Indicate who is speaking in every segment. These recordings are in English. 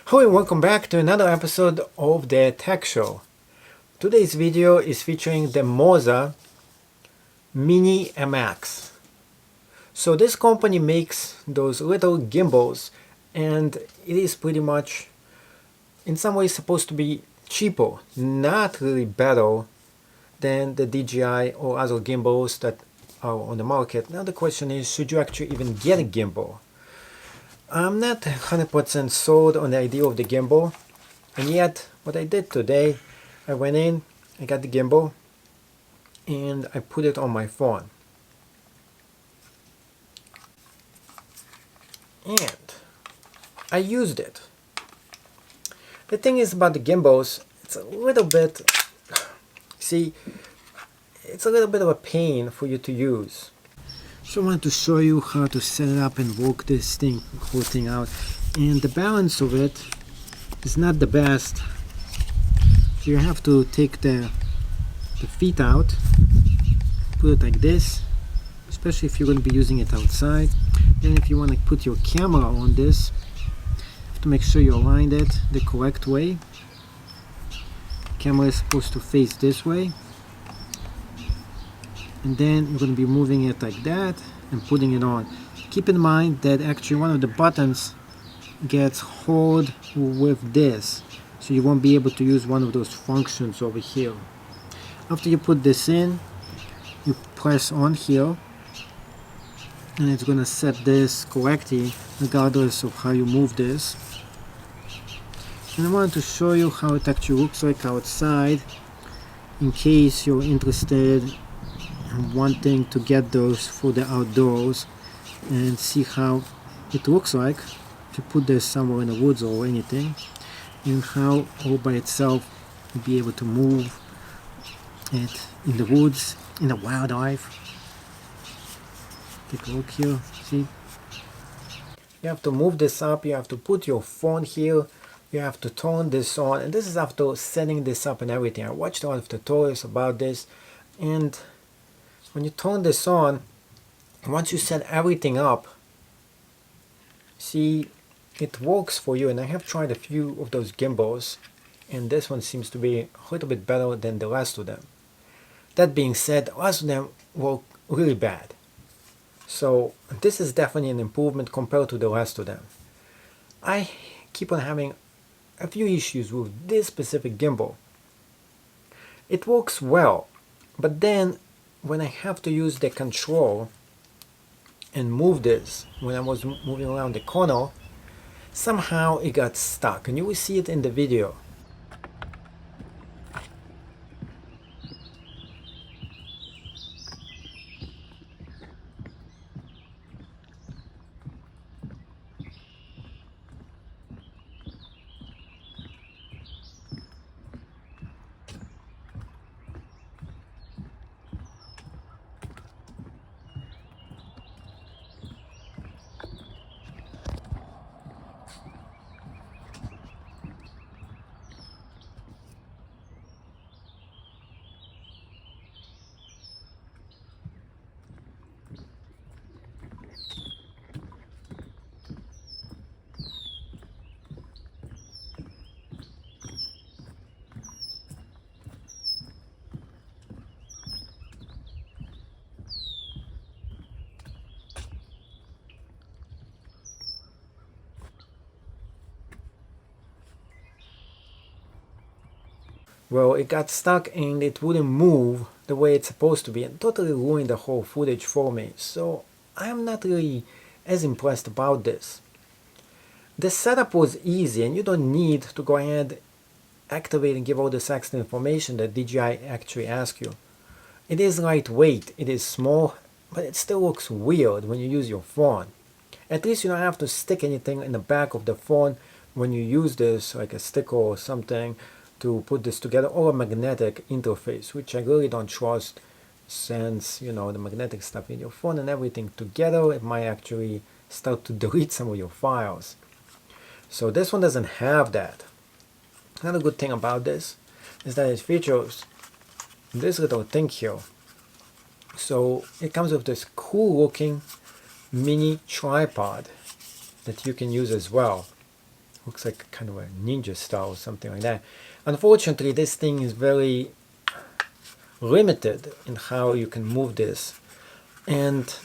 Speaker 1: Hello and welcome back to another episode of the Tech Show. Today's video is featuring the Moza Mini MX. So this company makes those little gimbals, and it is pretty much in some ways supposed to be cheaper, not really better than the DJI or other gimbals that are on the market. Now the question is, should you actually even get a gimbal? I'm not 100% sold on the idea of the gimbal, and yet what I did today, I went in, I got the gimbal, and I put it on my phone. And I used it. The thing is about the gimbals, it's a little bit, it's a little bit of a pain for you to use. So I wanted to show you how to set it up and work this whole thing out. And the balance of it is not the best. So you have to take the feet out, put it like this, especially if you're going to be using it outside. Then if you want to put your camera on this, you have to make sure you aligned it the correct way. The camera is supposed to face this way. And then you're going to be moving it like that and putting it on. Keep in mind that actually one of the buttons gets held with this, so you won't be able to use one of those functions over here. After you put this in, you press on here and it's going to set this correctly regardless of how you move this. And I wanted to show you how it actually looks like outside in case you're interested wanting to get those for the outdoors and see how it looks like if you put this somewhere in the woods or anything, and how all by itself you'll be able to move it in the woods, in the wildlife. Take a look here, see? You have to move this up, you have to put your phone here, you have to turn this on, and this is after setting this up and everything. I watched a lot of tutorials about this, and when you turn this on, once you set everything up, see, it works for you. And I have tried a few of those gimbals, and this one seems to be a little bit better than the rest of them. That being said, the rest of them work really bad. So this is definitely an improvement compared to the rest of them. I keep on having a few issues with this specific gimbal. It works well, but then when I have to use the control and move this, when I was moving around the corner, somehow it got stuck, and you will see it in the video. Well, it got stuck and it wouldn't move the way it's supposed to be, and totally ruined the whole footage for me. So I'm not really as impressed about this. The setup was easy, and you don't need to go ahead, activate and give all this extra information that DJI actually asks you. It is lightweight, it is small, but it still looks weird when you use your phone. At least you don't have to stick anything in the back of the phone when you use this, like a sticker or something, to put this together, or a magnetic interface, which I really don't trust, since the magnetic stuff in your phone and everything together, it might actually start to delete some of your files. So this one doesn't have that. Another good thing about this is that it features this little thing here. So it comes with this cool looking mini tripod that you can use as well, looks like kind of a ninja style or something like that. Unfortunately, this thing is very limited in how you can move this, and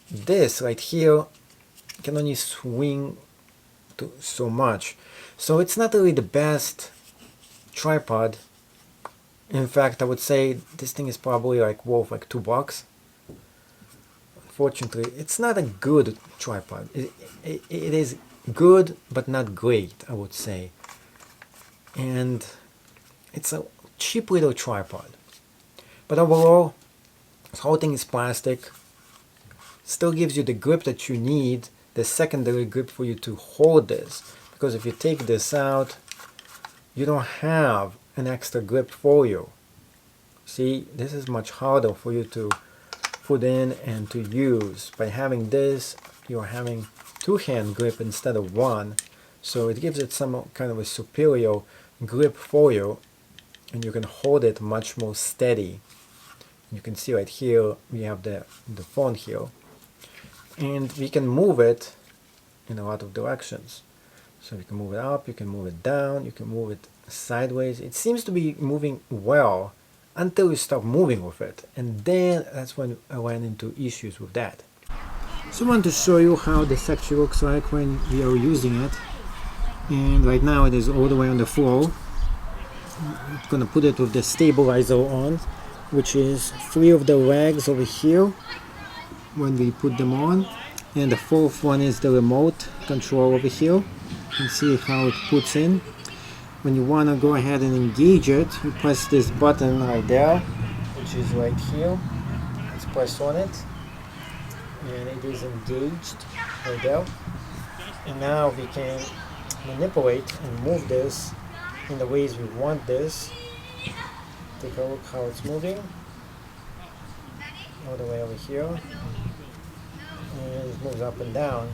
Speaker 1: this right here can only swing to so much, so it's not really the best tripod. In fact, I would say this thing is probably like worth like $2. Unfortunately, it's not a good tripod. It is good but not great, I would say, and it's a cheap little tripod. But overall, this whole thing is plastic. Still gives you the grip that you need, the secondary grip for you to hold this, because if you take this out, you don't have an extra grip for you. See, this is much harder for you to put in and to use. By having this, you're having two-hand grip instead of one, so it gives it some kind of a superior grip for you, and you can hold it much more steady. You can see right here we have the phone here, and we can move it in a lot of directions. So you can move it up, you can move it down, you can move it sideways. It seems to be moving well until you stop moving with it, and then that's when I ran into issues with that. So I want to show you how this actually looks like when we are using it. And right now it is all the way on the floor. I'm gonna put it with the stabilizer on, which is 3 of the legs over here when we put them on, and the 4th one is the remote control over here. You can see how it puts in. When you want to go ahead and engage it, you press this button right there, which is right here. Let's press on it, and it is engaged right there. And now we can manipulate and move this in the ways we want this. Take a look how it's moving all the way over here, and it moves up and down.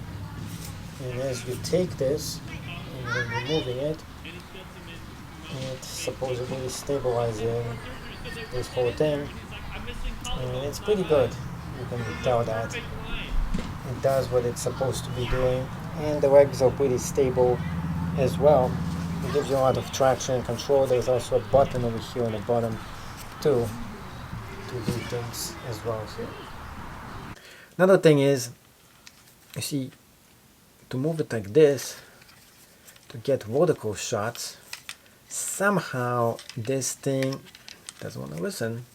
Speaker 1: And as you take this and then you're moving it, it's supposedly stabilizing this whole thing, and it's pretty good. You can tell that it does what it's supposed to be doing, and the legs are pretty stable as well. It gives you a lot of traction and control. There's also a button over here on the bottom too to do things as well here. Another thing is, you see, to move it like this, to get vertical shots, somehow this thing doesn't want to listen,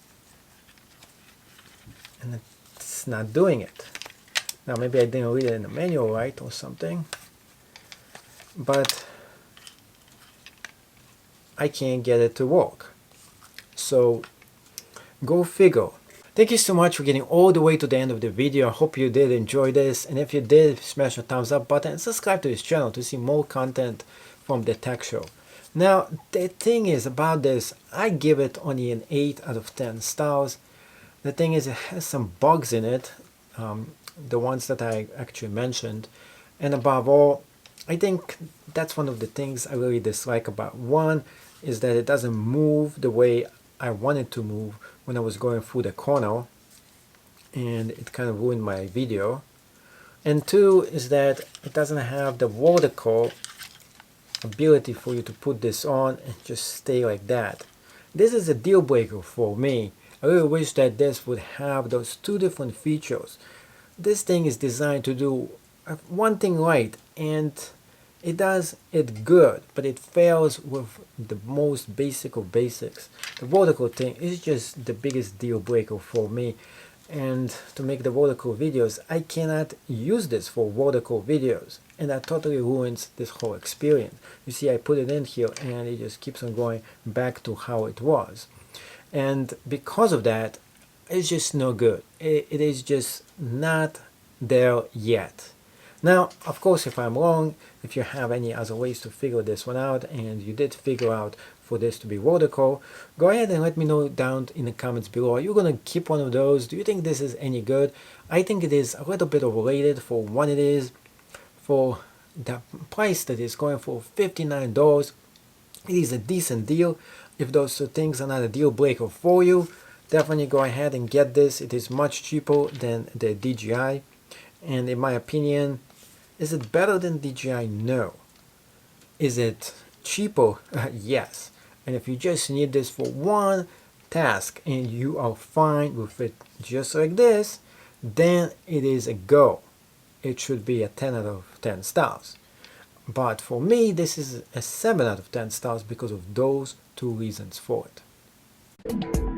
Speaker 1: and it's not doing it. Now maybe I didn't read it in the manual right or something, but I can't get it to work. So go figure. Thank you so much for getting all the way to the end of the video. I hope you did enjoy this, and if you did, smash the thumbs up button and subscribe to this channel to see more content from the tech show. Now the thing is about this, I give it only an 8 out of 10 stars. The thing is, it has some bugs in it, the ones that I actually mentioned, and above all, I think that's one of the things I really dislike about one, is that it doesn't move the way I want it to move when I was going through the corner, and it kind of ruined my video. And 2 is that it doesn't have the vertical ability for you to put this on and just stay like that. This is a deal breaker for me. I really wish that this would have those 2 different features. This thing is designed to do one thing right, and it does it good, but it fails with the most basic of basics. The vertical thing is just the biggest deal breaker for me, and to make the vertical videos, I cannot use this for vertical videos, and that totally ruins this whole experience. You see, I put it in here and it just keeps on going back to how it was, and because of that, it's just no good. It is just not there yet. Now, of course, if I'm wrong, if you have any other ways to figure this one out, and you did figure out for this to be vertical, go ahead and let me know down in the comments below. Are you going to keep one of those? Do you think this is any good? I think it is a little bit overrated for what it is. For the price that is going for $59, it is a decent deal. If those 2 things are not a deal breaker for you, definitely go ahead and get this. It is much cheaper than the DJI, and in my opinion, is it better than DJI? No. Is it cheaper? Yes. And if you just need this for one task and you are fine with it just like this, then it is a go. It should be a 10 out of 10 stars. But for me, this is a 7 out of 10 stars because of those two reasons for it.